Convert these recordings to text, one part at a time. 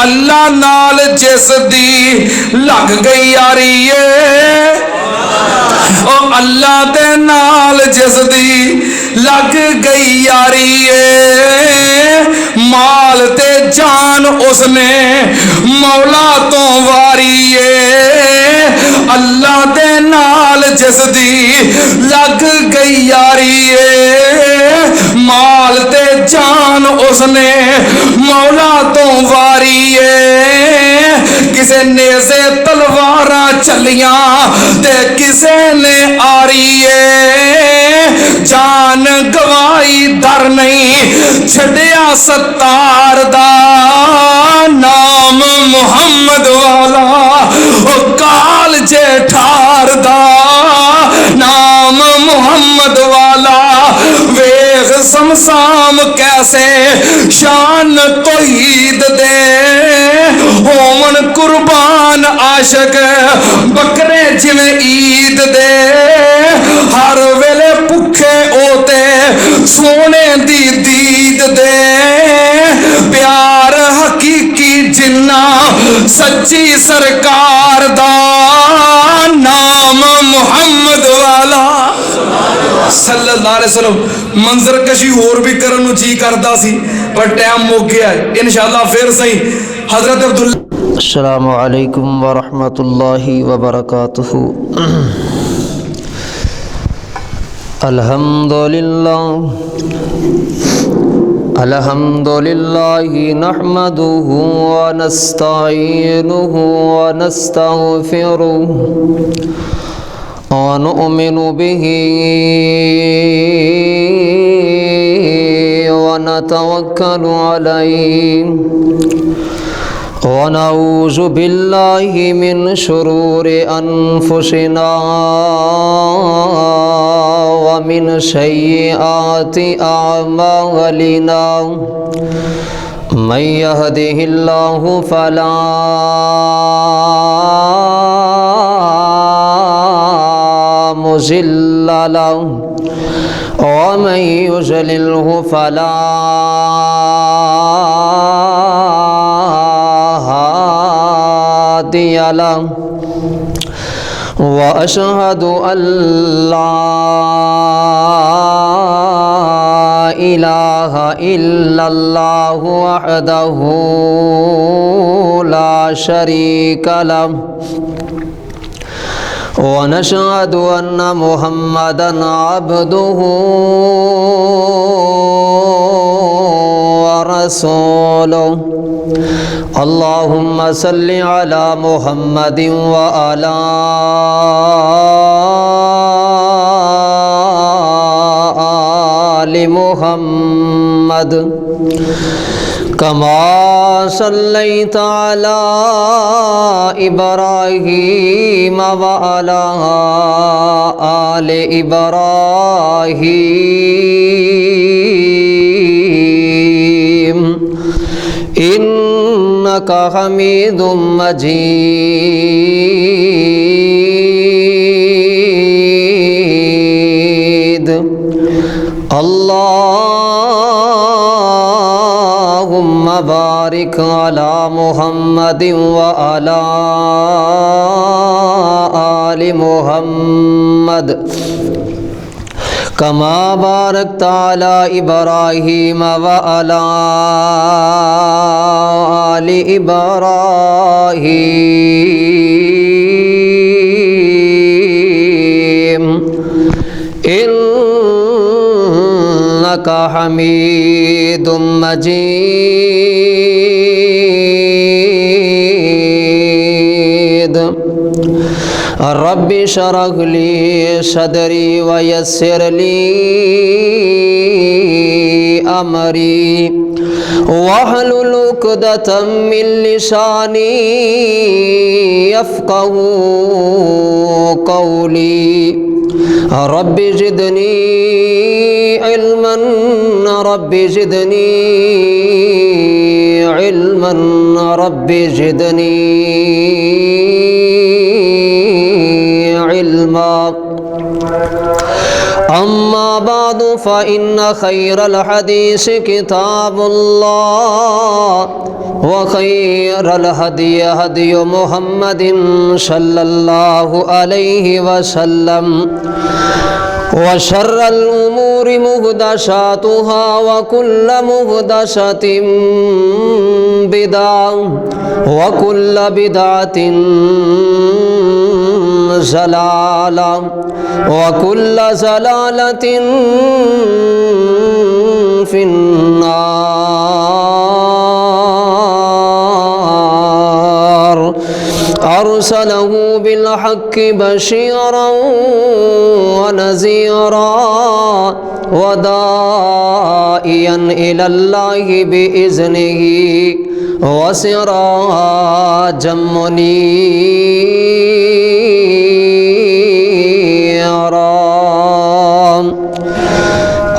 اللہ نال جس دی لگ گئی یاری او اللہ دے نال جس دی لگ گئی یاری مال تے جان اس نے مولا تو واری اللہ دے نال جس دی لگ گئی یاری مال تے جان اس نے مولا تو واری کسے نیزے تلواراں چلیاں تے کسے نے آری جان گوائی در نہیں چھڑیا ستار دا نام محمد والا او کال جے ٹھار دا نام محمد والا ویغ سمسام کیسے شان توحید دے ہومن قربان عاشق بکرے جویں عید دے ہر ویلے بھکھے اوتے سونے دی دید دے پیار حقیقی جنہ سچی سرکار دا نام محمد والا صلی اللہ علیہ وسلم. منظر کشی اور بھی کرنو جی کردا سی پر ٹائم مک گیا ہے. انشاءاللہ پھر صحیح حضرت عبداللہ. السلام علیکم ورحمۃ اللہ وبرکاتہ. الحمد للہ نحمده ونستعینه ونستغفره ونؤمن به ونتوکل علیہ ونعوذ باللہ من شرور انفسنا ومن سیئات اعمالنا من يهده الله فلا مضل له ومن يضلله فلا هادي له وأشهد أن لا إله إلا الله وحده لا شريك له ونشهد أن محمدًا عبده ورسوله. اللهم صل على محمد وعلى آل محمد كما صليت على إبراهيم وعلى آل إبراهيم إنك حميد مجيد. اللهم بارك على محمد وعلى آل محمد كما باركت على إبراهيم وعلى آل إبراهيم إنك حميد مجيد. رب اشرح لي صدري ويسر لي أمري واحلل عقدة من لساني يفقهوا قولي. رب زدني علما رب زدني علما رب زدني علما. أما بعد فإن خير الحديث كتاب الله وخير الهدي هدي محمد صلى الله عليه وسلم وشر الأمور محدثاتها وكل محدثة بدعة وكل بدعة ضلالة وكل ضلالة في النار أرسله بالحق بشيرا ونذيرا وداعيا إلى الله بإذنه وسراجا منيرا.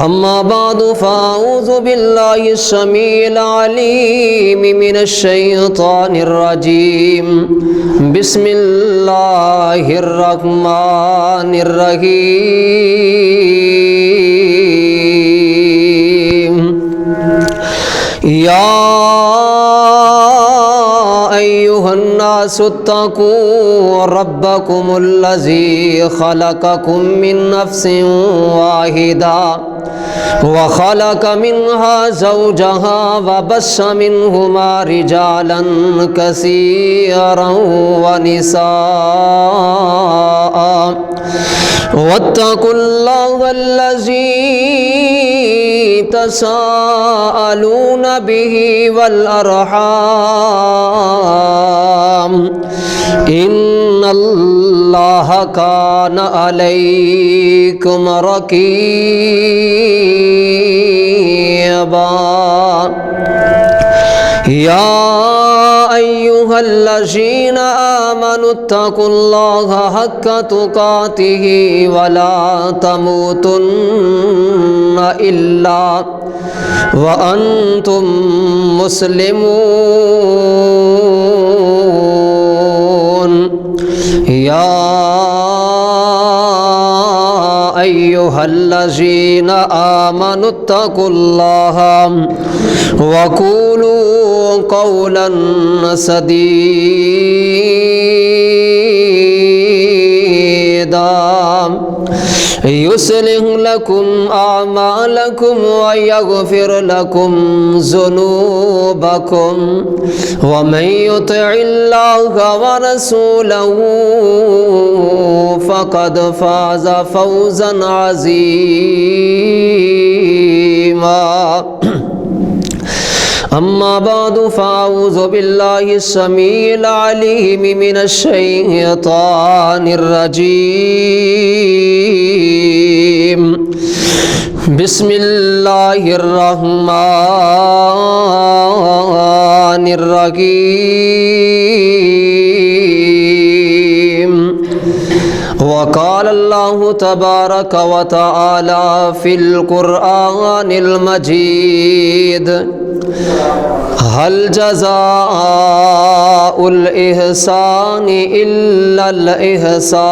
أما بعد فأعوذ بالله السميع العليم من الشيطان الرجيم. بسم الله الرحمن الرحيم. يا أيها الناس اتقوا ربكم الذي خلقكم من نفس واحدة وخلق منها زوجها وبث منهما رجالا كثيرا ونساء واتقوا الله الذي تساءلون به والأرحام إن الله كان عليكم رقيبا. يا أيها الذين آمنوا اتقوا الله حق تقاته ولا تموتن إلا وأنتم مسلمون. يا أيها الذين آمنوا اتقوا الله وقولوا قولا سديدا يصلح لكم أعمالكم ويغفر لكم ذنوبكم ومن يطع الله ورسوله فقد فاز فوزا عظيما. أما بعد فأعوذ بالله السميع العليم من الشيطان الرجيم. بسم الله الرحمن الرحيم. وقال الله تبارك وتعالى في القرآن المجيد: هل جزاء الإحسان إلا الإحسان.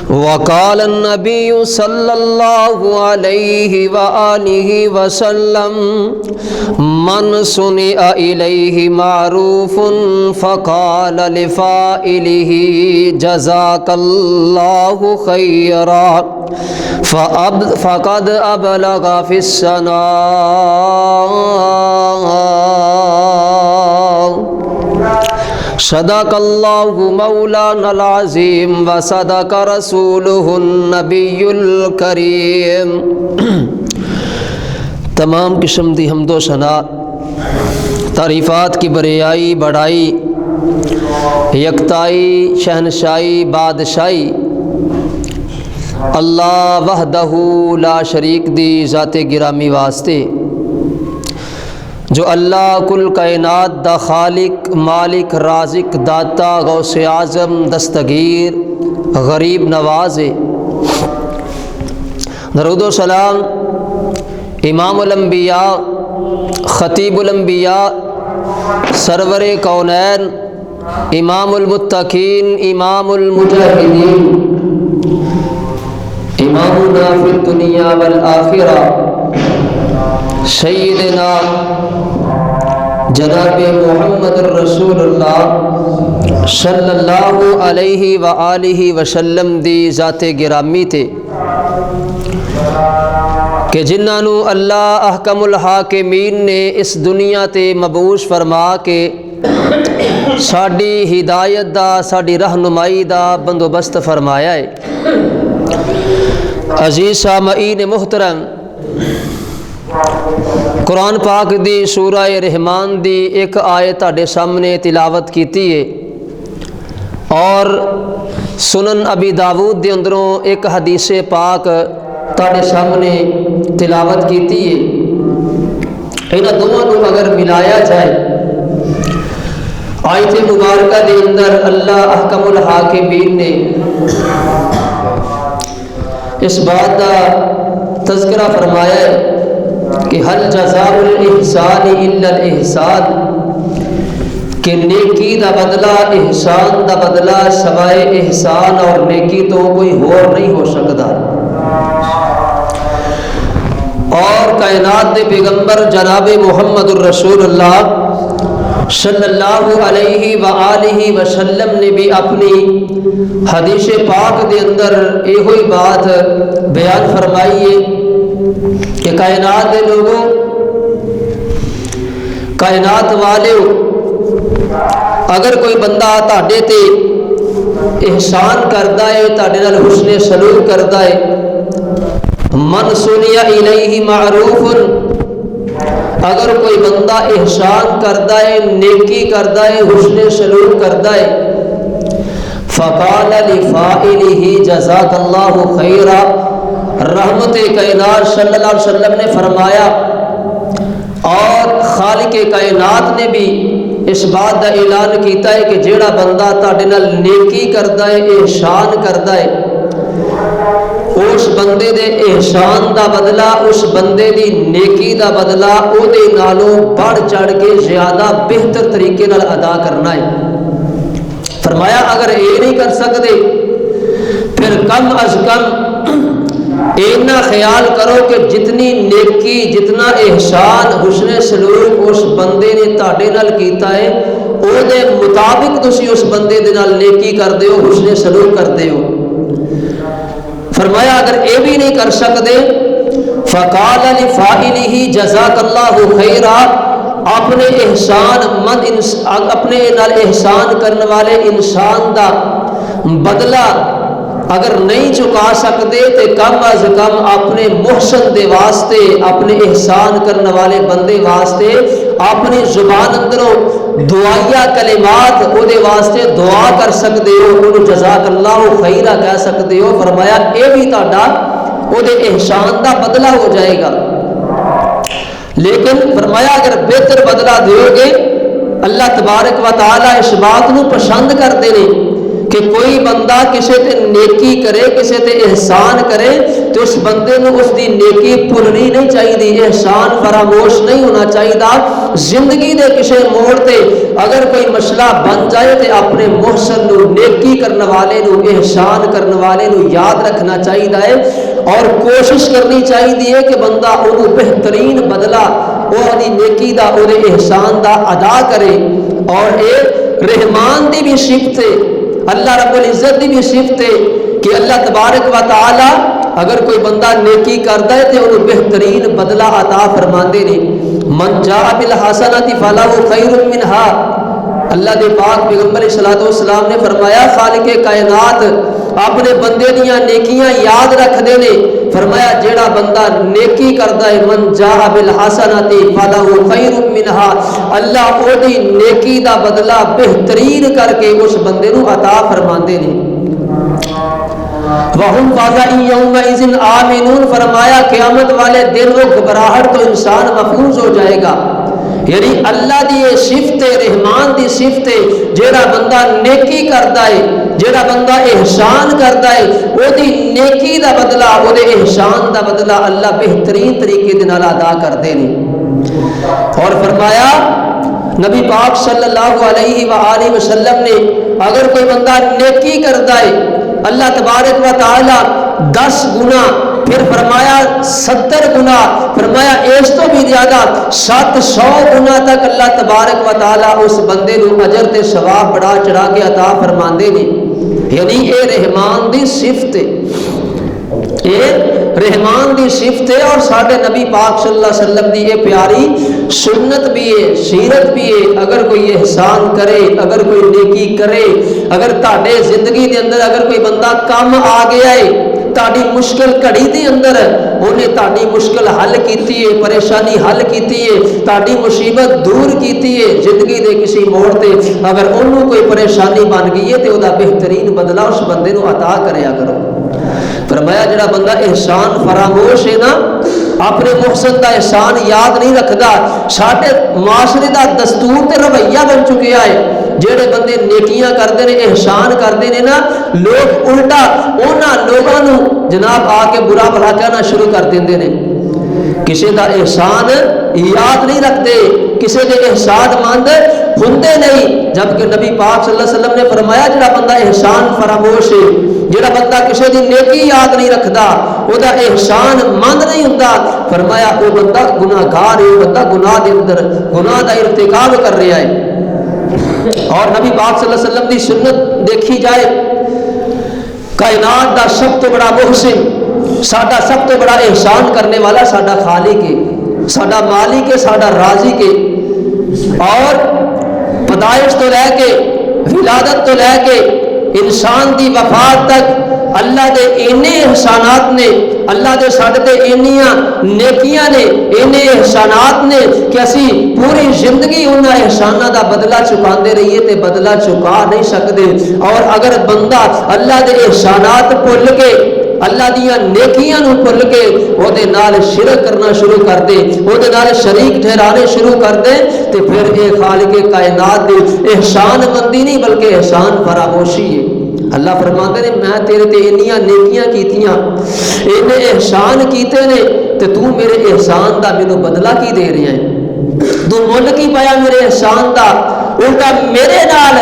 وقال النبي صلى الله عليه وآله وسلم: من صنع إليه معروف فقال لفاعله جزاك الله خيرا فقد أبلغ في الثناء. صدق الله مولانا العظيم وصدق رسوله النبي الكريم. تمام قسم دی حمد و ثنا تعریفات کی بریائی بڑائی یکتائی شہنشائی بادشاہی اللہ وحدہ لا شریک دی ذات گرامی واسطے جو اللہ کل کائنات دا خالق مالک رازق داتا غوث اعظم دستگیر غریب نواز ہے. درود و سلام امام الانبیاء خطیب الانبیاء سرور کونین امام المتقین، امام المجاہدین، امامنا فی الدنیا والآخرہ، سیدنا جناب محمد رسول اللہ صلی اللہ علیہ وآلہ وسلم دی ذات گرامی تے کہ جنہاں نو اللہ احکم الحاکمین نے اس دنیا تے مبعوث فرما کے ساڈی ہدایت دا، ساڈی رہنمائی دا بندوبست فرمایا ہے۔ عزیز سامعین محترم، قرآن پاک دی سورہ رحمان دی ایک آیت تہاڈے سامنے تلاوت کیتی ہے، اور سنن ابی داود دے اندروں ایک حدیث پاک تہاڈے سامنے تلاوت کیتی ہے۔ انہاں دونوں نو اگر ملایا جائے، آیت مبارکہ دے اندر اللہ احکم الحاکمین نے اس بات کا تذکرہ فرمایا ہے کہ حل جزاء الاحسان الا الاحسان، کہ نیکی دا بدلہ، احسان دا بدلہ سوائے احسان اور نیکی تو کوئی اور نہیں ہو سکتا۔ اور کائنات دے پیغمبر جناب محمد الرسول اللہ صلی اللہ علیہ وآلہ وسلم نے بھی اپنی حدیث پاک دے اندر یہ ہوئی بات بیان فرمائی ہے کہ کائنات دے لوگوں، کائنات والے، اگر کوئی بندہ تہاڈے تے احسان کردا ہے، تہاڈے نال حسن سلوک کردا ہے، من سنیا الیہ معروف، اگر کوئی بندہ احسان کردا ہے، نیکی کردا ہے، حسن سلوک کردا ہے، فقال لفاعلہ جزاک اللہ خیرا، رحمت کائنات صلی اللہ علیہ وسلم نے فرمایا اور خالق کائنات نے بھی اس بات کا اعلان کیتا ہے کہ جیڑا بندہ تہاڈے نال نیکی کردا ہے، احسان کردا ہے، اس بندے دے احسان دا بدلہ، اس بندے دی نیکی دا بدلہ او دے نالوں بڑھ چڑھ کے زیادہ بہتر طریقے نال ادا کرنا ہے۔ فرمایا اگر یہ نہیں کر سکتے پھر کم از کم اینا خیال کرو کہ جتنی نیکی، جتنا احسان، حسن سلوک اس بندے نے تہاڈے نال کیتا ہے، او دے مطابق تسی اس بندے دے نال نیکی کر دیو، حسن سلوک کر دیو۔ فرمایا اگر یہ بھی نہیں کر سکتے، فقال لفاعلہ جزاک اللہ خیرا، اپنے احسان مند، اپنے نال احسان کرنے والے انسان دا بدلہ اگر نہیں چکا سکتے تو کم از کم اپنے محسن دے واسطے، اپنے احسان کرنے والے بندے واسطے اپنی زبان اندروں دعائیہ کلمات او دے واسطے دعا کر سکتے ہو، انہوں جزاک اللہ خیرہ کہہ سکتے ہو۔ فرمایا اے بھی تہاڈا او دے احسان دا بدلہ ہو جائے گا۔ لیکن فرمایا اگر بہتر بدلہ دیو گے، اللہ تبارک و تعالی اس بات نو پسند کرتے ہیں کہ کوئی بندہ کسی تے نیکی کرے، کسی تے احسان کرے تو اس بندے نو اس دی نیکی بھولنی نہیں چاہیے، احسان فراموش نہیں ہونا چاہیے۔ زندگی دے کسی موڑ تے اگر کوئی مسئلہ بن جائے تو اپنے محسن نو، نیکی کرنے والے نو، احسان کرنے والے نو یاد رکھنا چاہیے اور کوشش کرنی چاہیے کہ بندہ انہوں بہترین بدلہ وہ نیکی دا، اور احسان دا ادا کرے۔ اور ایک رحمان دی بھی صفت ہے، اللہ رب العزت دی بھی صفت ہے کہ اللہ تبارک و تعالی اگر کوئی بندہ نیکی کرتا ہے تو انہوں بہترین بدلہ عطا فرماندے نے۔ من جاء بالحسنۃ فلہ خیر منہا، اللہ دے پاک پیغمبر علیہ الصلوۃ والسلام نے فرمایا خالق کائنات اپنے بندے دیاں نیکیاں یاد رکھ دے نے۔ فرمایا جیڑا بندہ نیکی کردا ہے، من جاء بالحسنۃ فلہ خیر منہا، اللہ او دی نیکی دا بدلہ بہترین کر کے اس بندے نو عطا فرماندے نے۔ وَهُمْ فَزَعٍ يَوْمَئِذٍ آمِنُونَ، فرمایا قیامت والے دن وہ گھبراہٹ تو انسان محفوظ ہو جائے گا۔ یعنی اللہ دی یہ صفت رحمان دی صفت جیڑا بندہ نیکی کردا ہے، جیڑا بندہ احسان کردا ہے، وہ دی نیکی دا بدلہ، وہ دے احسان دا بدلہ اللہ بہترین طریقے دے نال ادا کردے نے۔ اور فرمایا نبی پاک صلی اللہ علیہ وآلہ وسلم نے اگر کوئی بندہ نیکی کرتا ہے اللہ تبارک و تعالی 10 گنا، پھر فرمایا 70 گنا، فرمایا اس تو بھی زیادہ 700 گنا تک اللہ تبارک و تعالی اس بندے نو اجر تے ثواب بڑا چڑھا کے عطا فرماندے نے۔ یعنی اے رحمان دی صفت ہے، یہ رحمان دی صفت ہے، اور ساڈے نبی پاک صلی اللہ علیہ وسلم دی یہ پیاری سنت بھی ہے، سیرت بھی ہے۔ اگر کوئی احسان کرے، اگر کوئی نیکی کرے، اگر تہاڈے زندگی دے اندر اگر کوئی بندہ کم آ گیا ہے، تہاڈی مشکل گھڑی دے اندر انہیں تہاڈی مشکل حل کیتی ہے، پریشانی حل کیتی ہے، تہاڈی مصیبت دور کیتی ہے، زندگی دے کسی موڑ تے اگر انہوں کوئی پریشانی بن گئی ہے تو وہ بہترین بدلہ اس بندے نو عطا کریا کرو۔ فرمایا جڑا بندہ احسان فراموش ہے نا، اپنے محسن دا احسان یاد نہیں رکھدا، ساڈے معاشرے دا دستور تے رویہ بن چکیا ہے۔ جڑے بندے نیکیاں کرتے ہیں، احسان کرتے ہیں نا، لوگ الٹا انہاں لوگاں نو جناب آ کے برا بھلا کہنا شروع کر دیندے نے۔ کسی دا احسان یاد نہیں رکھتے، کسی دے احسان مند ہوندے نہیں، جبکہ نبی پاک صلی اللہ علیہ وسلم نے فرمایا جڑا بندہ احسان فراموش ہے، جڑا بندہ کسی دی نیکی یاد نہیں رکھدا، او دا احسان مند نہیں ہوندا، فرمایا وہ بندہ گناہگار ہے، بندہ گناہ دے اندر گناہ دا ارتکاب کر رہا ہے۔ اور نبی پاک صلی اللہ علیہ وسلم دی سنت دیکھی جائے، کائنات دا سب تو بڑا محسن، ساڈا سب تو بڑا احسان کرنے والا ساڈا خالق ہے، ساڈا مالک ہے، ساڈا رازق ہے۔ اور پیدائش تو لے کے ولادت تو لے کے انسان دی وفات تک اللہ دے اینے احسانات نے، اللہ دے ساڈے تے اینیاں نیکیاں نے، اینے احسانات نے کہ اسی پوری زندگی انہاں احساناں دا بدلہ چکاندے رہیے تے بدلہ چکا نہیں سکدے۔ اور اگر بندہ اللہ دے احسانات بھول کے، اللہ دیاں نیکیاں نو بھول کے او دے نال شرک کرنا شروع کر دے، او دے نال شریک ٹھہرانے شروع کر دے، تے پھر اے خالق کائنات دی احسان مندی نہیں بلکہ احسان فراموشی ہے۔ اللہ فرماتے ہیں میں تیرے تے انیاں نیکیاں کیتیاں، اینے احسان کیتے نے، تے تو میرے احسان دا مینوں بدلہ کی دے رہے ہیں؟ تو مول کی پایا میرے احسان دا؟ الٹا میرے نال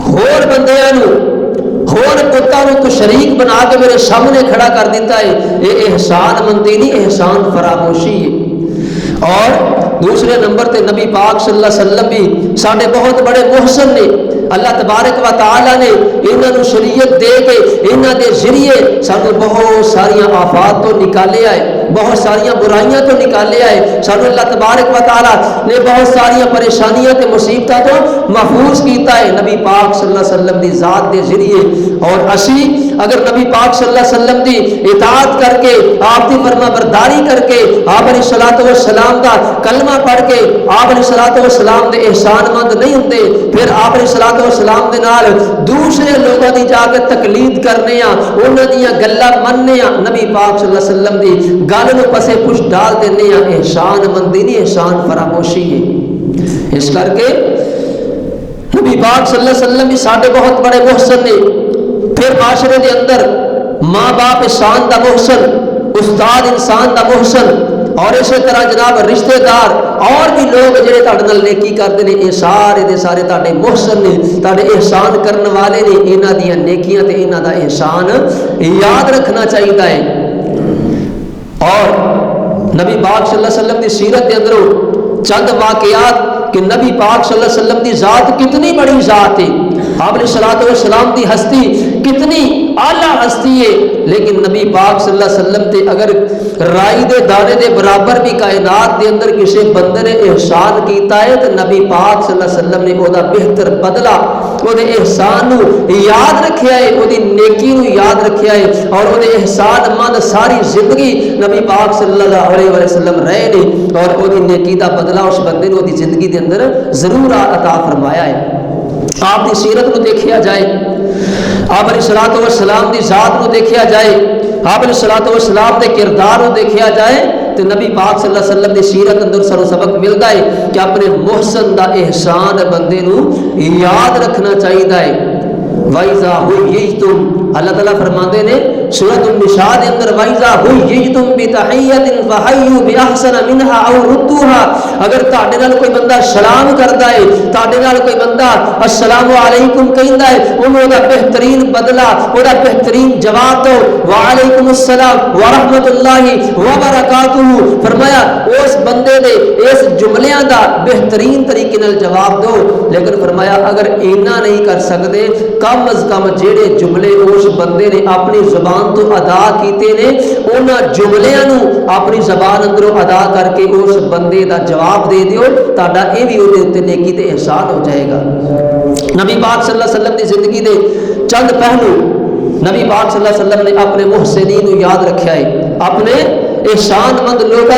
ہور بندیاں نو، ہور پتاں نو تو شریک بنا کے میرے سامنے کھڑا کر دیتا ہے۔ یہ احسان مندی نہیں، احسان فراموشی ہے۔ اور دوسرے نمبر تے نبی پاک صلی اللہ علیہ وسلم بھی ساڈے بہت بڑے محسن نے۔ اللہ تبارک و تعالی نے انہاں نو شریعت دے کے انہاں دے ذریعے سانو بہت ساریاں آفات تو نکالیا ہے، بہت ساریاں برائیاں تو نکالیا ہے، سانو اللہ تبارک و تعالی نے بہت ساریاں پریشانیاں تے مصیبتاں تو محفوظ کیتا ہے نبی پاک صلی اللہ علیہ وسلم دی ذات دے ذریعے۔ اور اسی اگر نبی پاک صلی اللہ علیہ وسلم دی اطاعت کر کے، آپ دی فرما برداری کر کے، آپ علیہ الصلوۃ والسلام دا کلمہ پڑھ کے آپ علیہ الصلوۃ والسلام دے احسان مند نہیں ہوندے، پھر آپ علیہ الصلوۃ والسلام دے نال دوسرے لوگوں دی جا کے تقلید کرنے ہاں، انہاں دیاں گلاں مننے ہاں، نبی پاک صلی اللہ علیہ وسلم دی گل نو پسے پش ڈال دینے ہاں، احسان مندی نہیں، احسان فراموشی ہے۔ اس کر کے نبی پاک صلی اللہ علیہ وسلم بھی ساڈے بہت بڑے محسن نے۔ پھر معاشرے دے اندر ماں باپ انسان دا محسن، استاد انسان دا محسن، اور اسی طرح جناب رشتہ دار اور بھی لوگ جڑے تہاڈے نال نیکی کرتے ہیں، یہ سارے دے سارے تہاڈے محسن نے، تہاڈے احسان کرنے والے نے۔ انہاں دیاں نیکیاں تے انہاں دا احسان یاد رکھنا چاہیے ہے۔ اور نبی پاک صلی اللہ علیہ وسلم دی سیرت دے اندروں چند واقعات کہ نبی پاک صلی اللہ علیہ وسلم دی ذات کتنی بڑی ذات ہے، آپ علیہ الصلوۃ والسلام دی ہستی کتنی اعلیٰ ہستی ہے، لیکن نبی پاک صلی اللہ علیہ وسلم تے اگر رائی دے دانے دے برابر بھی کائنات دے اندر کسی بندے نے احسان کیتا ہے تو نبی پاک صلی اللہ علیہ وسلم نے او دا بہتر بدلہ، او دے احسان نو یاد رکھیا ہے، او دی نیکی نو یاد رکھیا ہے، اور او دے احسان مند ساری زندگی نبی پاک صلی اللہ علیہ وسلم رہے نے، اور او دی نیکی دا بدلہ اس بندے نو دی زندگی دے اندر ضرور عطا فرمایا ہے۔ آپ دی سیرت نو دیکھیا جائے، آپ علیہ الصلوۃ والسلام دی ذات نو دیکھیا جائے، آپ علیہ الصلوۃ والسلام دے کردار نو دیکھیا جائے تو نبی پاک صلی اللہ علیہ وسلم دی سیرت اندر سانو سبق ملتا ہے کہ اپنے محسن دا احسان بندے نو یاد رکھنا چاہیے ہے۔ وَإِذَا حُيِّيتُمْ، اللہ تعالیٰ فرماتے نے سورۃ النساء دے اندر وَإِذَا حُيِّيتُمْ بِتَحِيَّةٍ فَحَيُّوا بِأَحْسَنَ مِنْهَا أَوْ رُدُّوهَا، اگر تہاڈے نال کوئی بندہ سلام کردا ہے، تہاڈے نال کوئی بندہ السلام علیکم کہندا ہے، انہوں دا بہترین بدلہ، اودا بہترین جواب دو، وعلیکم السلام ورحمۃ اللہ وبرکاتہ، فرمایا اس بندے دے اس جملیاں دا بہترین طریقے نال جواب دو۔ لیکن فرمایا اگر اینا نہیں کر سکتے، کم از کم جڑے جملے اس بندے نے اپنی زبان تو ادا کیتے نے، انہاں جملیاں نو اپنی زبان اندروں ادا کر کے اس بندے دا جواب دے دیو، تہاڈا اے وی اودے تے نیکی تے احسان ہو جائے گا۔ نبی پاک صلی اللہ علیہ وسلم دی زندگی دے چند پہلو نبی پاک صلی اللہ علیہ وسلم نے اپنے محسنین کو یاد رکھیا ہے، اپنے احسان مند لوگوں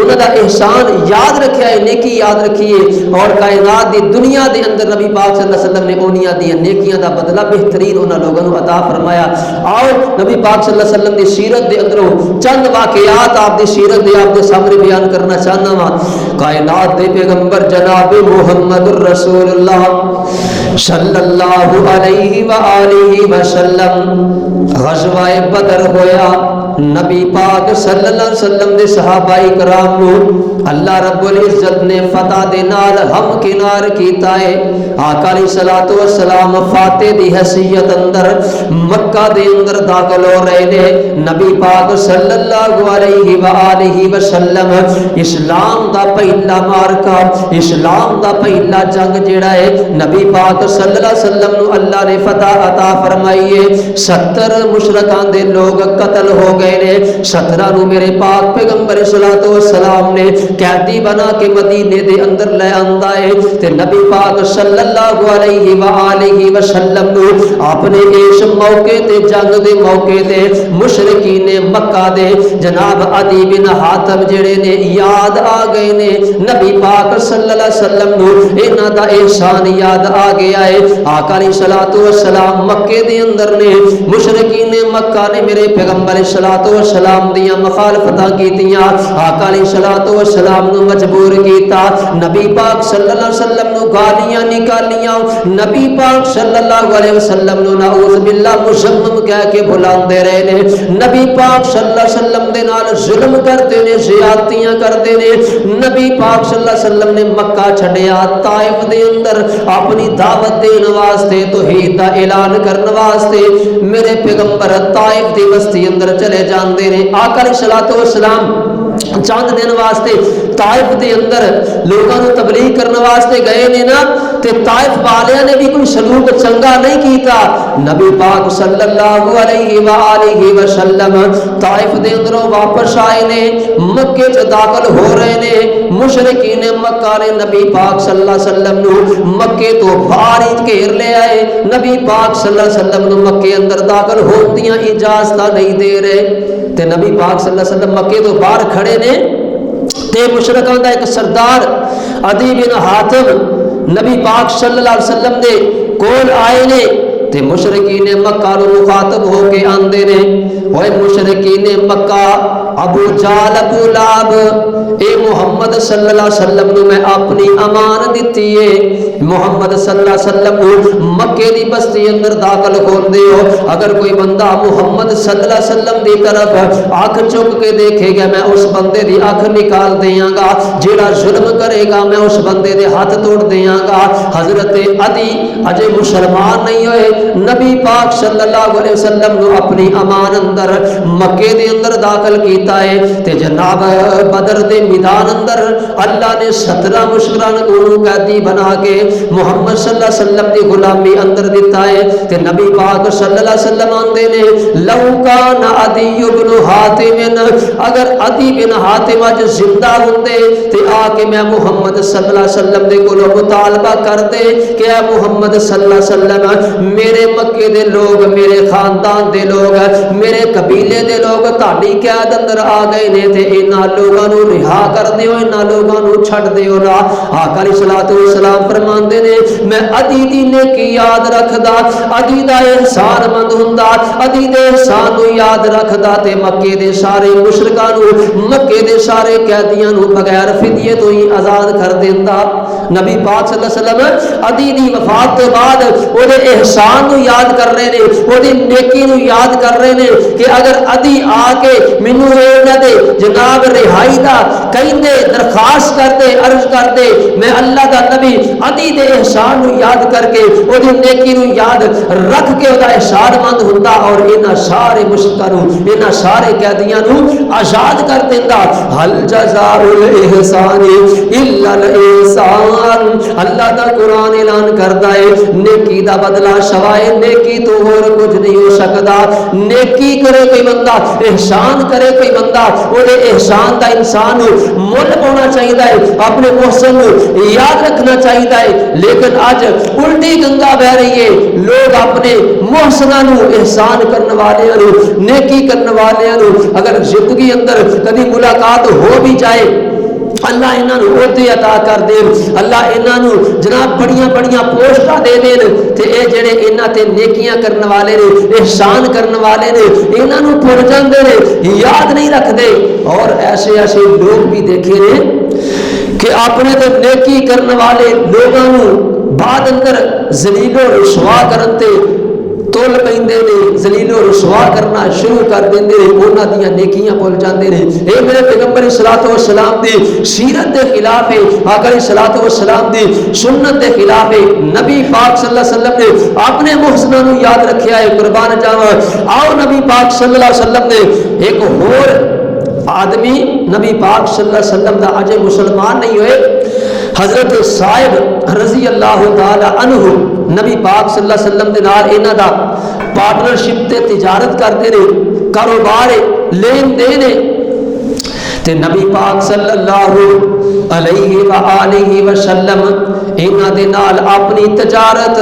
انہوں دا احسان یاد رکھیا ہے، نیکی یاد رکھی ہے، اور کائنات دی دنیا دے اندر نبی پاک صلی اللہ علیہ وسلم نے اونیاں دی نیکیاں دا بدلہ بہترین انہاں لوگوں کو عطا فرمایا۔ آؤ نبی پاک صلی اللہ علیہ وسلم دی سیرت دے اندروں چند واقعات آپ دی سیرت دے آپ دے سامنے بیان کرنا چاہنا وا۔ کائنات دے پیغمبر جناب محمد الرسول اللہ صلی اللہ علیہ وآلہ وسلم غزوہ بدر ہویا، نبی پاک صلی اللہ علیہ وسلم دے صحابہ کرام کو اللہ رب العزت نے فتح دے نال ہم کنار کیتا ہے۔ آقا علیہ الصلوۃ والسلام فاتح دی حیثیت اندر مکہ دے اندر داخل ہو رہے نے۔ نبی پاک صلی اللہ علیہ وآلہ وسلم اسلام دا پہلا مارکا، اسلام دا پہلا جنگ جڑا ہے نبی پاک صلی اللہ علیہ وسلم نو اللہ نے فتح عطا فرمائی ہے۔ 70 مشرکان دے لوگ قتل ہو گئے نے، 17 نو میرے پاک پیغمبر صلی اللہ علیہ وسلم نے قیدی بنا کے مدینے دے اندر لے آندا ہے، تے نبی پاک صلی اللہ علیہ وآلہ وسلم نو اپنے اس موقع تے جنگ دے موقع تے مشرکین مکہ دے جناب عدی بن حاتم جڑے نے یاد آ گئے نے، نبی پاک صلی اللہ علیہ وسلم نو انہاں دا احسان یاد آ گیا ہے۔ آقا علیہ الصلوۃ والسلام مکے دے اندر نے مشرکین مکہ نے میرے پیغمبر صلی اللہ علیہ وسلم دیاں مخالفتاں کیتیاں، آقا علیہ الصلوۃ والسلام نو مجبور کیتا، نبی پاک صلی اللہ علیہ وسلم نو گالیاں نکالیاں، نبی پاک صلی اللہ علیہ وسلم نو نعوذ باللہ مشمم کہہ کے بلاندے رہے نے، نبی پاک صلی اللہ علیہ وسلم دے نال ظلم کرتے نے، زیادتیاں کرتے نے۔ نبی پاک صلی اللہ علیہ وسلم نے مکہ چھڈیا، طائف دے اندر اپنی دعوت دین واسطے، توحید دا اعلان کرن واسطے میرے پیغمبر طائف دی بستی اندر چلے جاندے نے۔ آقا علیہ الصلوۃ والسلام چند دن واسطے طائف دے اندر لوگوں کو تبلیغ کرنے واسطے گئے نے نا، تے طائف والیاں نے بھی کوئی سلوک چنگا نہیں کیتا۔ نبی پاک صلی اللہ علیہ وآلہ وسلم طائف دے اندروں واپس آئے نے، مکے چ داخل ہو رہے نے، مشرکین مکہ نے نبی پاک صلی اللہ علیہ وسلم نو مکے تو باہر گھیر لے آئے، نبی پاک صلی اللہ علیہ وسلم نو مکے اندر داخل ہون دیاں اجازت نہیں دے رہے، تے نبی پاک صلی اللہ علیہ وسلم مکے تو باہر کھڑے نے، تے مشرکان دا ایک سردار عدی بن حاتم نبی پاک صلی اللہ علیہ وسلم دے کول آئے نے، تے مشرکین مکہ نو مخاطب ہو کے آندے نے، اوے مشرکین مکہ، ابو جہل ابو لہب، اے محمد صلی اللہ علیہ وسلم نو میں اپنی امان دتی ہے، محمد صلی اللہ علیہ وسلم کو مکے دی بستی اندر داخل کون دے ہو، اگر کوئی بندہ محمد صلی اللہ علیہ وسلم دی طرف آنکھ چک کے دیکھے گا میں اس بندے دی آنکھ نکال دیاں گا، جیڑا ظلم کرے گا میں اس بندے دے ہاتھ توڑ دیاں گا۔ حضرت عدی اجے مسلمان نہیں ہوئے، نبی پاک صلی اللہ علیہ وسلم نو اپنی امان اندر مکے دے اندر داخل کیتا ہے، تے جناب بدر دے میدان اندر اللہ نے 17 مشرکان کو قیدی بنا کے محمد صلی اللہ علیہ وسلم دی غلامی اندر دیتا ہے، تے نبی پاک صلی اللہ علیہ وسلم آندے نے لو کان عدی بن حاتم، اگر عدی بن حاتم اج زندہ ہوندے تے آ کے میں محمد صلی اللہ علیہ وسلم دے کولوں مطالبہ کر دے کہ اے محمد صلی اللہ علیہ وسلم میرے مکے دے لوگ، میرے خاندان دے لوگ، میرے قبیلے دے لوگ تہاڈی قید اندر اندر آ گئے نے تے انہاں لوگاں نو رہا کر دیو انہاں لوگاں نو چھڈ دیو نا آقا علیہ الصلوۃ والسلام فرماندے نے میں ادی دی نیکی یاد رکھدا ادی دا احسان مند ہوندا ادی دے احسان نو یاد رکھدا تے مکے دے سارے مشرکاں نو مکے دے سارے قیدیاں نو بغیر فدیے تو ہی آزاد کر دیندا نبی پاک صلی اللہ علیہ وسلم ادی دی وفات تو بعد او دے احسان نو یاد کر رہے نے او دی نیکی نو یاد کر رہے نے کہ اگر ادی آ کے مینوں اے دے جناب رہائی دا کہندے درخواست کرتے عرض کرتے میں اللہ دا نبی ادی دے احسان نو یاد کر کے او دی نیکی نو یاد رکھ کے او دا احسان مند ہوندا اور انہاں سارے مشرکاں نو انہاں سارے قیدیاں نو آزاد کر دیندا حل جزاء الاحسان الا الاحسان اللہ دا قرآن اعلان کردا ہے نیکی دا بدلہ سوائے نیکی تو اور کچھ نہیں ہو سکدا نیکی کرے کوئی بندہ احسان کرے کوئی بندہ او دے احسان دا انسان مول پانا چاہیے اپنے محسن یاد رکھنا چاہیے لیکن آج الٹی گنگا بہ رہی ہے لوگ اپنے محسناں نو احسان کرنے والے نو نیکی کرنے والے نو اگر زندگی اندر کبھی ملاقات ہو بھی جائے اللہ انہاں نو عہدے عطا کر دے اللہ انہاں نو جناب بڑیاں بڑیاں پوسٹاں دے دین تے اے جڑے انہاں تے نیکیاں کرنے والے نے احسان کرنے والے نے انہاں نو بھول جاندے نے یاد نہیں رکھدے اور ایسے ایسے لوگ بھی دیکھے نے کہ اپنے تے نیکی کرنے والے لوگاں نو بعد اندر ذلیل و رسوا کرن تے تول پیندے نے ذلیل و رسوا کرنا شروع کر دیندے نے انہاں دیاں نیکیاں بھول جاندے نے اے میرے پیغمبر صلی اللہ علیہ وسلم دی سیرت دے خلاف ہے آقا علیہ الصلوۃ والسلام دی سنت دے خلاف ہے نبی پاک صلی اللہ علیہ وسلم نے اپنے محسناں نو یاد رکھیا ہے قربان جاواں آؤ نبی پاک صلی اللہ علیہ وسلم نے ایک اور آدمی نبی پاک صلی اللہ علیہ وسلم دا اجے مسلمان نہیں ہوئے حضرت صاحب رضی اللہ تعالی عنہ نبی پاک صلی اللہ علیہ وسلم دے نال انہاں دا پارٹنرشپ تے تجارت کرتے رہے کاروبار لین دین تے نبی پاک صلی اللہ علیہ وآلہ وسلم انہاں دے نال اپنی تجارت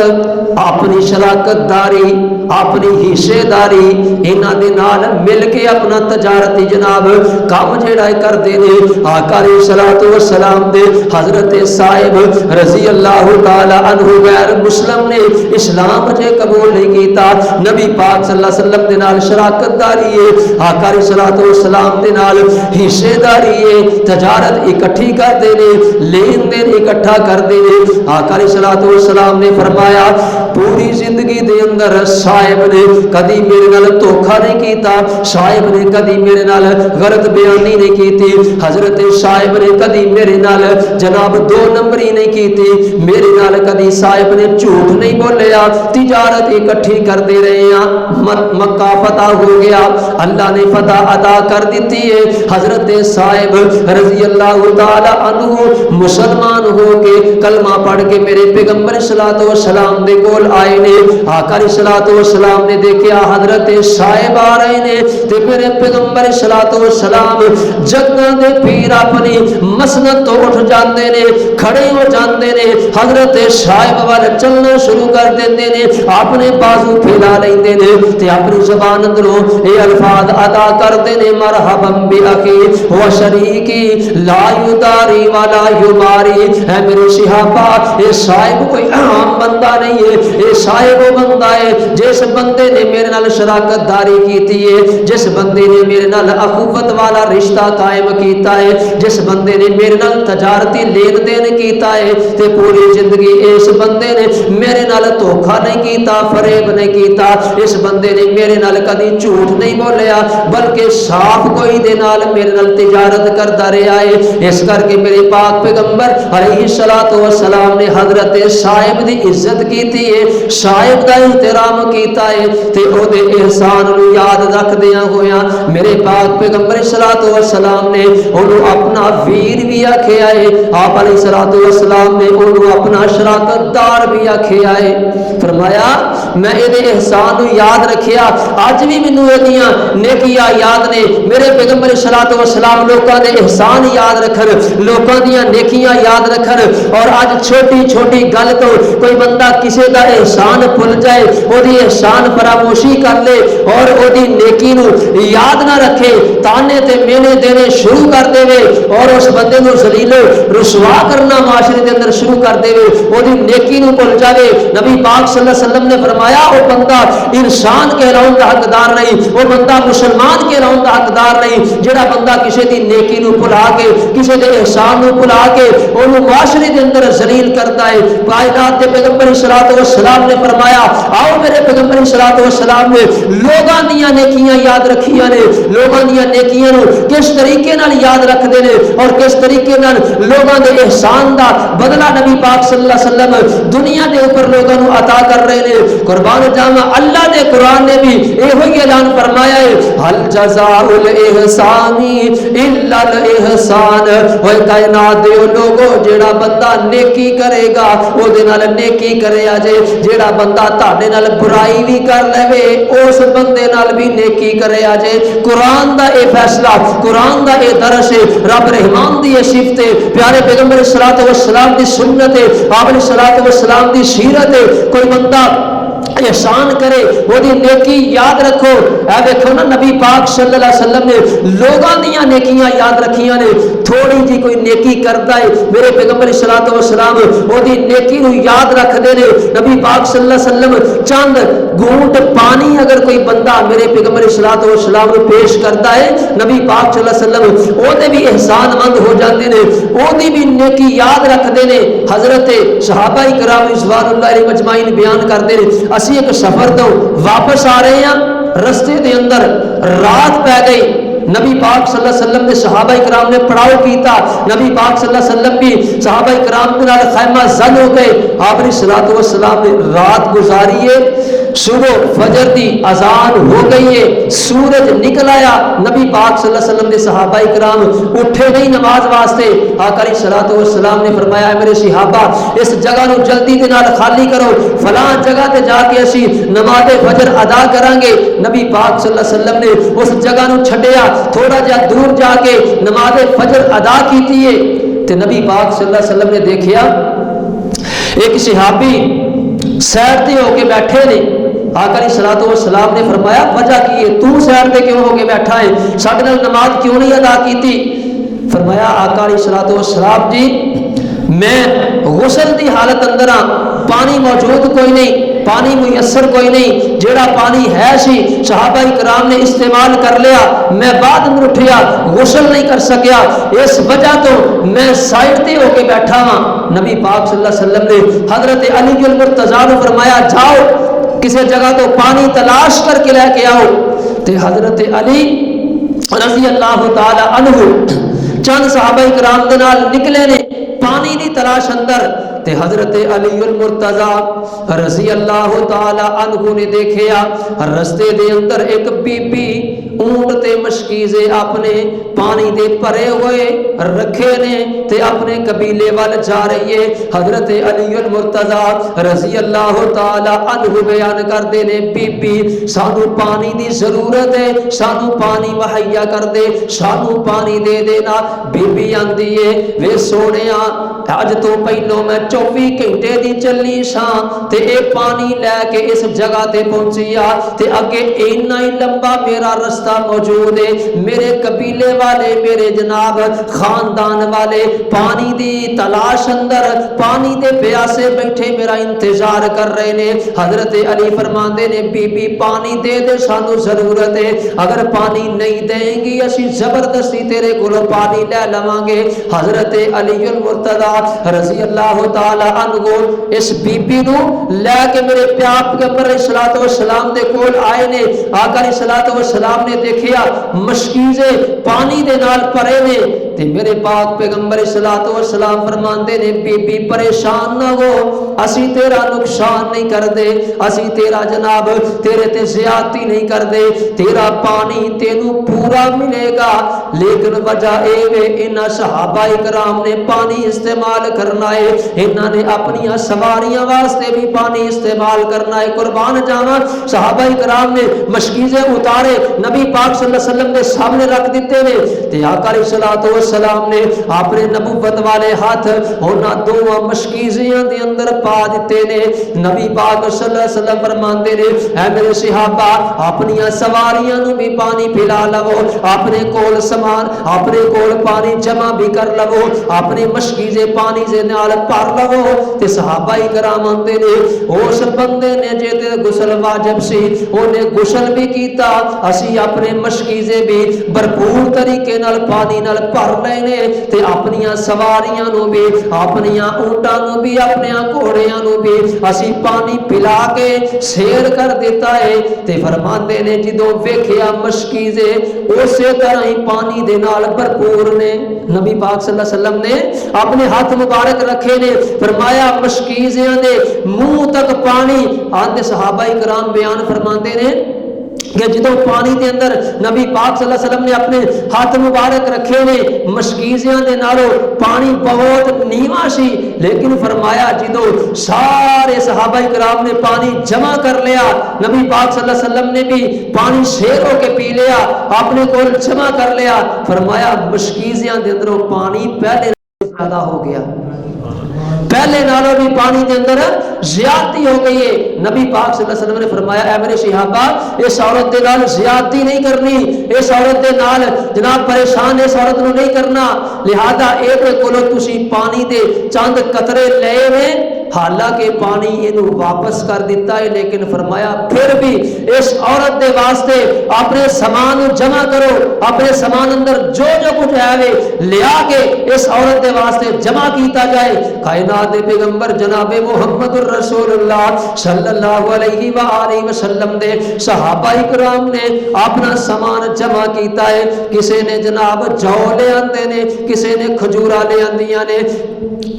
اپنی شراکت داری اپنی حصے داری انہاں دے نال مل کے اپنا تجارتی جناب کام جڑا کر دے نے آقا علیہ الصلوۃ والسلام دے حضرت صاحب رضی اللہ تعالی عنہ غیر مسلم نے اسلام جے قبول نہیں کیتا نبی پاک صلی اللہ علیہ وسلم دے نال شراکت داری ہے آقا علیہ الصلوۃ والسلام دے نال حصے داری ہے تجارت اکٹھی کر دے نے لین دین اکٹھا کر دے نے آقا علیہ الصلوۃ والسلام نے فرمایا پوری زندگی دے اندر صاحب نے کدی میرے نال دھوکا نہیں کیتا صاحب نے کدی میرے نال غلط بیانی نہیں کیتی حضرت صاحب نے کدی میرے نال جناب دو نمبری نہیں کیتی میرے نال کدی صاحب نے جھوٹ نہیں بولیا تجارت اکٹھی کرتے رہے ہیں مکہ فتح ہو گیا اللہ نے فتح عطا کر دیتی ہے حضرت صاحب رضی اللہ تعالی عنہ مسلمان ہو کے کلمہ پڑھ کے میرے پیغمبر صلی اللہ علیہ وسلم دے کول آئے نے آقا علیہ الصلوۃ والسلام نے دیکھا حضرت صاحب آ رہے نے تے میرے پیغمبر صلی اللہ علیہ وسلم جگہ دے پیر اپنی مسند تو اٹھ جاندے نے کھڑے ہو جاندے نے حضرت صاحب وال چلنا شروع کر دیندے نے اپنے بازو پھیلا لیندے نے تے اپنی زبان اندروں اے الفاظ ادا کردے نے مرحبا باخی و شریکی لا یداری ولا یماری اے میرے صحابہ اے صاحب کوئی عام بندہ نہیں ہے اے صاحب وہ بندہ ہے جس بندے نے میرے نال شراکت داری کیتی ہے جس بندے نے میرے نال اخوت والا رشتہ قائم کیتا ہے جس بندے نے میرے نال تجارتی لین دین کیتا ہے تے پوری زندگی اس بندے نے میرے نال دھوکا نہیں کیتا فریب نہیں کیتا اس بندے نے میرے نال کدی جھوٹ نہیں بولیا بلکہ صاف کوئی دے نال میرے نال تجارت کرتا رہا ہے اس کر کے میرے پاک پیغمبر علیہ الصلوۃ والسلام نے حضرت صاحب دی عزت کیتی ہے صاحب دا احترام کیتا ہے تے او دے احسان نو یاد رکھدیاں ہویاں میرے پاک پیغمبر صلی اللہ علیہ وسلم نے اونوں اپنا ویر بھی آکھیا ہے آپ علیہ الصلوۃ والسلام نے اونوں اپنا شراکت دار بھی آکھیا ہے فرمایا میں اے دے احسان نو یاد رکھیا اج بھی مینوں ایدیاں نیکیاں یاد نے میرے پیغمبر صلی اللہ علیہ وسلم لوکاں دے احسان یاد رکھن لوکاں دیاں نیکیاں یاد رکھن اور اج چھوٹی چھوٹی گل تو کوئی بندہ کسے دا احسان بھول جائے او دی احسان فراموشی کر لے اور وہ نیکی نو یاد نہ رکھے، تانے تے مینے دینے شروع کر دے اور اس بندے نو ذلیل رسوا کرنا معاشرے دے اندر شروع کر دے، وہ نیکی نو بھول جاوے، نبی پاک صلی اللہ علیہ وسلم نے فرمایا وہ بندہ انسان کہلاؤن دا حقدار نہیں، وہ بندہ مسلمان کہلاؤن دا حقدار نہیں جڑا بندہ کسی دی نیکی نو بھلا کے، کسی دے احسان نو بھلا کے اونوں معاشرے دے اندر ذلیل کرتا ہے۔ کائنات دے پیغمبر صلی اللہ علیہ وسلم نے فرمایا آؤ میرے پیغمبر صلی اللہ علیہ وسلم نے لوگاں دیاں نیکیاں یاد رکھیاں نے، لوگاں دیاں نیکیاں نو کس طریقے نال یاد رکھدے نے اور کس طریقے نال لوگاں دے احسان دا بدلہ نبی پاک صلی اللہ علیہ وسلم دنیا دے اوپر لوگاں نو عطا کر رہے نے۔ قربان جاواں اللہ دے قرآن نے بھی ایہو ہی اعلان فرمایا ہے حل جزاء الاحسان الا الاحسان، اوے کائنات دے لوگو جیڑا بندہ نیکی کرے گا او دے نال نیکی کرے جے، جیڑا بندہ تہاڈے نال برائی بھی کر لے اس بندے نال بھی نیکی کرے جے۔ قرآن دا اے فیصلہ، قرآن دا اے درس ہے، رب رحمان دی یہ صفت ہے، پیارے پیغمبر صلی اللہ علیہ وسلم دی سنت ہے، آپ علیہ الصلوۃ والسلام دی سیرت ہے۔ کوئی بندہ احسان کرے وہ دی نیکی یاد رکھو، اے دیکھو نا نبی پاک صلی اللہ علیہ وسلم نے لوگاں دیاں نیکیاں یاد رکھیاں نے، تھوڑی جی کوئی نیکی کرتا ہے میرے پیغمبر صلی اللہ علیہ وسلم وہ دی نیکی نو یاد رکھ دے نے۔ نبی پاک صلی اللہ علیہ وسلم چند گھونٹ پانی اگر کوئی بندہ میرے پیغمبر صلی اللہ علیہ وسلم کو پیش کرتا ہے نبی پاک صلی اللہ علیہ وسلم وہ دے بھی احسان مند ہو جاتے نے، وہ دی بھی نیکی یاد رکھ دے نے۔ حضرت صحابہ کرام رضوان اللہ علیہم اجمعین بیان کرتے ہیں اسی ایک سفر تو واپس آ رہے ہیں، رستے دے اندر رات پہ گئی، نبی پاک صلی اللہ علیہ وسلم نے صحابہ کرام نے پڑاؤ کیتا، نبی پاک صلی اللہ علیہ وسلم بھی صحابہ کرام کے نال خیمہ زن ہو گئے، آپ نے صلوات و سلام نے رات گزاری ہے، صبح فجر دی اذان ہو گئی ہے، سورج نکل آیا، نبی پاک صلی اللہ علیہ وسلم نے صحابہ کرام اٹھے نہیں نماز واسطے، آقا علیہ الصلوۃ والسلام نے فرمایا اے میرے صحابہ اس جگہ نو جلدی دے نال خالی کرو، فلاں جگہ تے جا کے اسی نماز فجر ادا کران گے۔ نبی پاک صلی اللہ علیہ وسلم نے اس جگہ نو چھڈیا، تھوڑا جا دور جا کے نماز فجر ادا کیتی ہے تے نبی پاک صلی اللہ علیہ وسلم نے دیکھیا ایک صحابی سیر تے ہو کے بیٹھے نے، آقا علیہ الصلوۃ والسلام نے فرمایا وجہ کی ہے، تو سیر تے کیوں ہو کے بیٹھا ہے، ساڈے نال نماز کیوں نہیں ادا کیتی؟ فرمایا آقا علیہ الصلوۃ والسلام جی میں غسل دی حالت اندر ہاں، پانی موجود کوئی نہیں، پانی میسر کوئی نہیں، جیڑا پانی ہے سی صحابہ کرام نے استعمال کر لیا، میں بعد میں اٹھیا غسل نہیں کر سکیا، اس وجہ تو میں سائڈ تے ہو کے بیٹھا ہاں۔ نبی پاک صلی اللہ علیہ وسلم نے حضرت علی المرتضیٰ کو فرمایا جاؤ کسی جگہ تو پانی تلاش کر کے لے کے آؤ، تے حضرت علی رضی اللہ تعالی عنہ چند صحابہ کرام دے نال نکلے نے پانی دی تلاش اندر، تے حضرت علی المرتضیٰ رضی اللہ تعالی عنہ نے دیکھیا رستے دے اندر ایک بی بی اونٹ تے مشکیزے اپنے پانی دے پرے ہوئے رکھے نے تے اپنے قبیلے وال جا رہی ہے۔ حضرت علی المرتضیٰ رضی اللہ تعالی عنہ بیان کردے نے بی بی سانو پانی دی ضرورت ہے، سانو پانی مہیا کر دے، سانو پانی دے دینا۔ بی بی آندی ہے وے سونیا اج تو پہلو میں 24 گھنٹے دی چلی ساں تے اے پانی لے کے اس جگہ تے پہنچی آ تے اگے اینا ہی لمبا میرا رستہ موجود ہے، میرے قبیلے والے میرے جناب خاندان والے پانی دی تلاش اندر پانی دے پیاسے بیٹھے میرا انتظار کر رہے نے۔ حضرت علی فرماندے نے بی بی پانی دے دے سانو ضرورت ہے، اگر پانی نہیں دیں گی اسی زبردستی تیرے کولوں پانی لے لواں گے۔ حضرت علی المرتضیٰ رضی اللہ تعالی عنہ اس بی بی نو لے کے میرے پیاب کے پر صلوات و سلام دے کول آئے نے۔ آقا علیہ الصلوۃ والسلام نے دیکھیا مشکیزے پانی دے نال پرے نے تے میرے پاک پیغمبر صلوات و سلام فرماندے نے بی بی پریشان نہ ہو، اسی تیرا نقصان نہیں کر دے، اسی تیرا جناب تیرے تے زیادتی نہیں کر دے، تیرا پانی تینو پورا ملے گا۔ لیکن وجہ اے وے انہاں صحابہ کرام نے پانی استعمال کرنا ہے، انہاں نے اپنی سواریاں واسطے بھی پانی استعمال کرنا ہے۔ قربان جاواں صحابہ کرام نے مشکیزے اتارے نبی پاک صلی اللہ علیہ وسلم نے سامنے رکھ دیتے نے تے آقا علیہ الصلوۃ والسلام نے اپنے نبوت والے ہاتھ انہاں دو مشکیزیاں دے اندر پا دیتے نے. نبی پاک صلی اللہ علیہ وسلم فرماندے نے اے میرے صحابہ اپنی سواریاں نو بھی پانی پلا لو, اپنے کول سامان اپنے کول پانی جمع بھی کر لو, اپنی مشکیزے پانی دے نال بھر لو. تے صحابہ کرام آندے نے اس بندے نے جے تے غسل واجب سی اونے غسل بھی کیتا, اسی اپنے مشکیزے بھی بھرپور طریقے نال پانی نال بھر لے نے تے اپنی سواریاں نو بھی اپنی اونٹاں نو بھی اپنے گھوڑیاں نو بھی اسی پانی پلا کے سیر کر دیتا ہے. تے فرماندے نے جدوں ویکھیا مشکیزے اسی طرح ہی پانی دے نال بھرپور نے. نبی پاک صلی اللہ علیہ وسلم نے اپنے ہاتھ مبارک رکھے نے, فرمایا مشکیزیاں دے منہ تک پانی. آندے صحابہ کرام بیان فرماندے نے کہ جدوں پانی دے اندر نبی پاک صلی اللہ علیہ وسلم نے اپنے ہاتھ مبارک رکھے نے مشکیزیاں دے نالوں پانی بہت نیواں سی, لیکن فرمایا جدوں سارے صحابہ کرام نے پانی جمع کر لیا, نبی پاک صلی اللہ علیہ وسلم نے بھی پانی شیر ہو کے پی لیا, اپنے کول جمع کر لیا. فرمایا مشکیزیاں دے اندروں پانی پہلے زیادہ ہو گیا, پہلے نالوں بھی پانی دے اندر زیادتی ہو گئی ہے. نبی پاک صلی اللہ علیہ وسلم نے فرمایا اے میرے صحابہ اس عورت دے نال زیادتی نہیں کرنی, اس عورت دے نال جناب پریشان اس عورت نو نہیں کرنا, لہذا اے دے کولو تسی پانی دے چند قطرے لے نے, حالانکہ پانی اینو واپس کر دیتا ہے, لیکن فرمایا پھر بھی اس عورت دے واسطے اپنے سامان جمع کرو, اپنے سامان اندر جو کچھ ہے لیا کے اس عورت دے واسطے جمع کیتا جائے. کائنات دے پیغمبر جناب محمد الرسول اللہ صلی اللہ علیہ وآلہ وسلم دے صحابہ کرام نے اپنا سامان جمع کیتا ہے. کسی نے جناب جو لے آندے نے, کسی نے کھجورا لے آندیاں نے,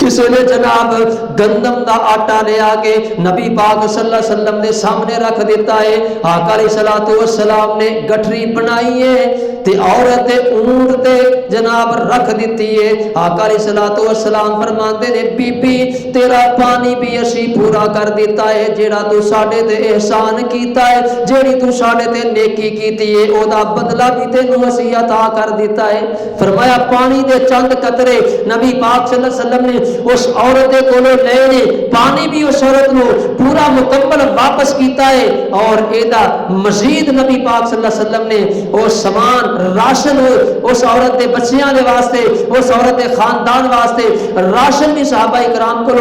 کسی نے جناب گندم دا آٹا لے آکے نبی پاک صلی اللہ علیہ وسلم نے سامنے رکھ دیتا ہے. آقا علیہ الصلوۃ والسلام نے گٹھری بنائی ہے تے عورت اونٹ تے جناب رکھ دیتی ہے. آقا علیہ الصلوۃ والسلام فرماندے نے بی بی تیرا پانی بھی اسی پورا کر دیتا ہے جیڑا تو ساڈے تے احسان کیتا ہے, جیڑی تو ساڈے تے نیکی کیتی ہے او دا بدلہ بھی تینوں اسی عطا کر دیتا ہے. فرمایا پانی دے چند قطرے نبی پاک صلی اللہ علیہ وسلم نے اس عورت دے کولوں لے نے, پانی بھی اس عورت نو پورا مکمل واپس کیتا ہے, اور ایدا مزید نبی پاک صلی اللہ علیہ وسلم نے او سامان راشن اس عورت دے بچیاں دے واسطے, اس عورت دے خاندان واسطے راشن بھی صحابہ کرام کو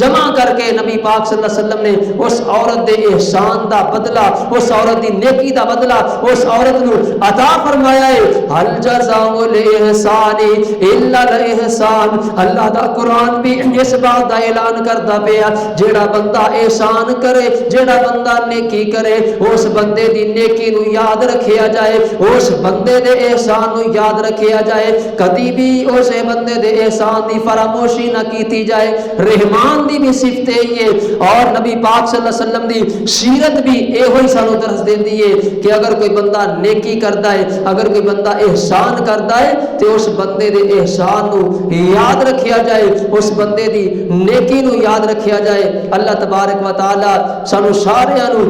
جمع کر کے نبی پاک صلی اللہ علیہ وسلم نے اس عورت دے احسان دا بدلہ, اس عورت دی نیکی دا بدلہ اس عورت نو عطا فرمایا ہے. حل جزاء الاحسان الا الاحسان, اللہ دا قرآن بھی اس بات دا اعلان کردا پیا جیڑا بندہ احسان کرے, جیڑا بندہ نیکی کرے اس بندے دی نیکی نو یاد رکھیا جائے, اس بندے دے احسان نو یاد رکھیا جائے, کدی بھی اس بندے دے احسان دی فراموشی نہ کیتی جائے. رحمان دی بھی صفت ہے اور نبی پاک صلی اللہ علیہ وسلم دی سیرت بھی ایہو ہی سانو درس دیندی ہے کہ اگر کوئی بندہ نیکی کردا ہے, اگر کوئی بندہ احسان کردا ہے تے اس بندے دے احسان نو یاد رکھیا جائے, اس بندے دی نیکی نو یاد رکھیا جائے. اللہ تبارک و تعالی سانو سارے نو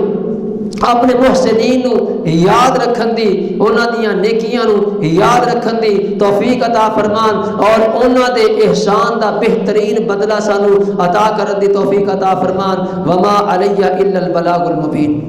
اپنے محسنین نو یاد رکھن دی, انہاں دیاں نیکیاں نو یاد رکھن دی توفیق عطا فرمان, اور انہاں دے احسان دا بہترین بدلہ سانو عطا کرن دی توفیق عطا فرمان. وما علی الا البلاغ المبین.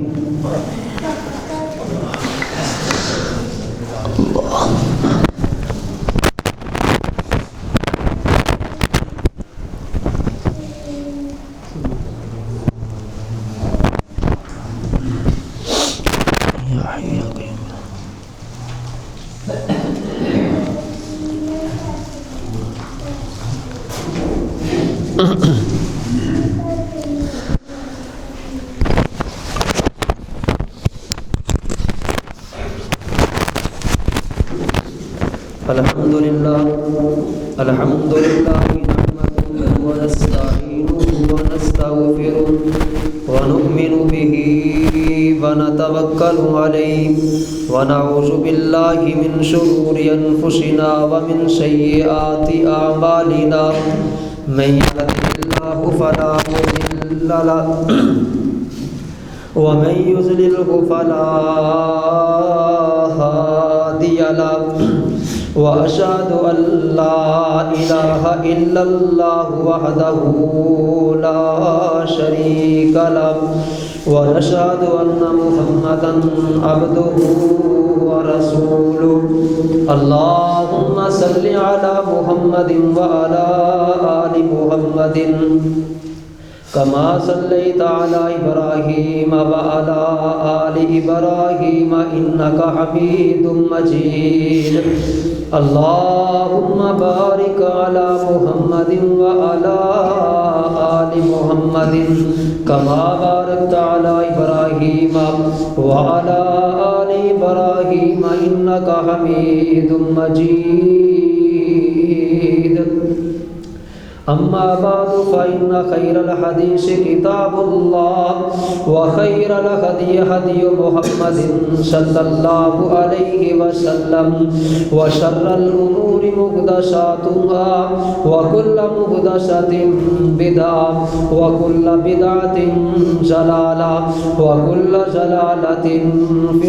الحمد لله نحمده ونستعينه ونستغفره ونؤمن به ونتوكل عليه ونعوذ بالله من شرور أنفسنا ومن سيئات أعمالنا من يهده الله فلا مضل له ومن يضلله فلا هادي له وأشهد أن لا إله إلا الله وحده لا شريك له ونشهد أن محمدا عبده ورسوله اللهم صل على محمد وعلى آل محمد كما صليت على إبراهيم وعلى آل إبراهيم إنك حميد مجيد اللهم بارك على محمد وعلى آل محمد كما باركت على إبراهيم وعلى آل إبراهيم إنك حميد مجيد أما بعد فإن خير الحديث كتاب الله وخير الهدي هدي محمد صلى الله عليه وسلم وشر الأمور محدثاتها وكل محدثة بدعة وكل بدعة ضلالة وكل ضلالة في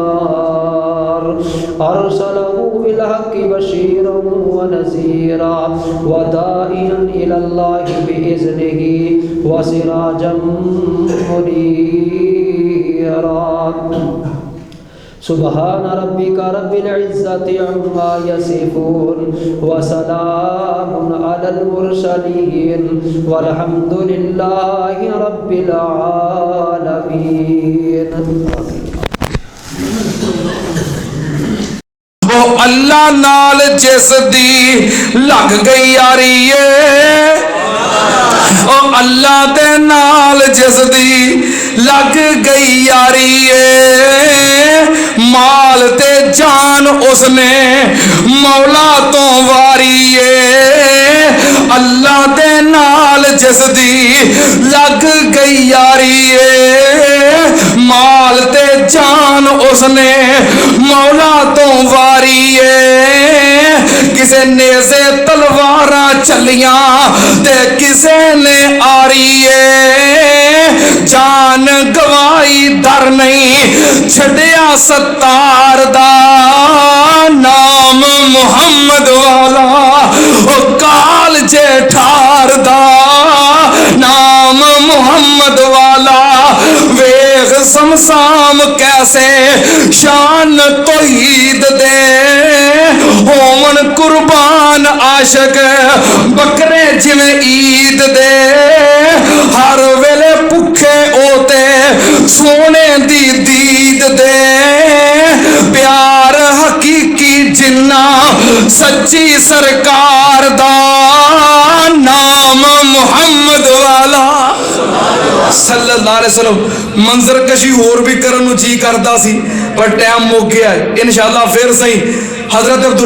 النار أرسله بالحق بشيرا ونذيرا وداعيا إلى الله بإذنه وسراجا منيرا سبحان ربك رب العزة عما يصفون وسلام على المرسلين والحمد لله رب العالمين وہ اللہ نال جس دی لگ گئی یاری او اللہ دے نال جس دی لگ گئی یاری مال تے جان اس نے مولا تو واری اللہ دے نال جس دی لگ گئی یاری مال تے جان اس نے مولا تو واری کسے نیزے تلواراں چلیاں تے کسے نے آری جان گوائی در نہیں چھڑیا ستار دا نام محمد والا او کال جے ٹھار دا نام محمد والا ویغ سمسام کیسے شان توحید دے ہومن قربان عاشق بکرے جویں عید دے ہر ویلے بھکھے اوتے سونے دی دید دے پیار حقیقی جنہ سچی سرکار دا نام محمد والا صلی اللہ علیہ وسلم منظر کشی اور بھی کرنو جی کردا سی پر ٹائم مک گیا ہے انشاءاللہ پھر صحیح حضرت عبداللہ